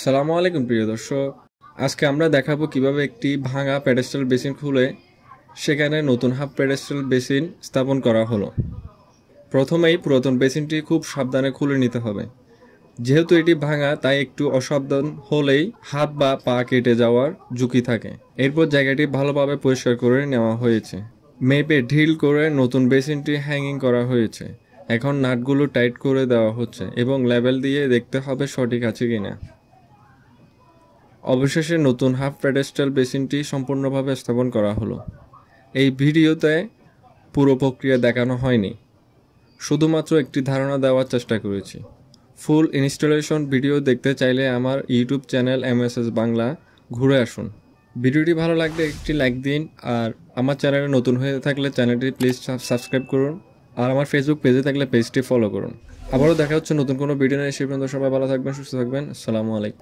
সালামু আলাইকুম প্রিয় দর্শক। আজকে আমরা দেখাবো কিভাবে একটি ভাঙা প্যাডেস্টাল বেসিন খুলে সেখানে নতুন হাফ প্যাডেস্টাল বেসিন স্থাপন করা হলো। প্রথমেই পুরাতন বেসিনটি খুব সাবধানে খুলে নিতে হবে। যেহেতু এটি ভাঙা তাই একটু অসাবধান হলেই হাত বা পা কেটে যাওয়ার ঝুঁকি থাকে। এরপর জায়গাটি ভালোভাবে পরিষ্কার করে নেওয়া হয়েছে। মেপে ঢিল করে নতুন বেসিনটি হ্যাঙ্গিং করা হয়েছে। এখন নাটগুলো টাইট করে দেওয়া হচ্ছে এবং লেবেল দিয়ে দেখতে হবে সঠিক আছে কিনা। অবশেষে নতুন হাফ প্যাডেস্টাল বেসিনটি সম্পূর্ণভাবে স্থাপন করা হলো। এই ভিডিওতে পুরো প্রক্রিয়া দেখানো হয়নি, শুধুমাত্র একটি ধারণা দেওয়ার চেষ্টা করেছি। ফুল ইনস্টলেশন ভিডিও দেখতে চাইলে আমার ইউটিউব চ্যানেল MSS বাংলা ঘুরে আসুন। ভিডিওটি ভালো লাগলে একটি লাইক দিন, আর আমার চ্যানেলে নতুন হয়ে থাকলে চ্যানেলটি প্লিজ সাবস্ক্রাইব করুন, আর আমার ফেসবুক পেজে থাকলে পেজটি ফলো করুন। আবারও দেখা হচ্ছে নতুন কোনো ভিডিও নিয়ে। সে পর্যন্ত সবাই ভালো থাকবেন, সুস্থ থাকবেন। আসসালামু আলাইকুম।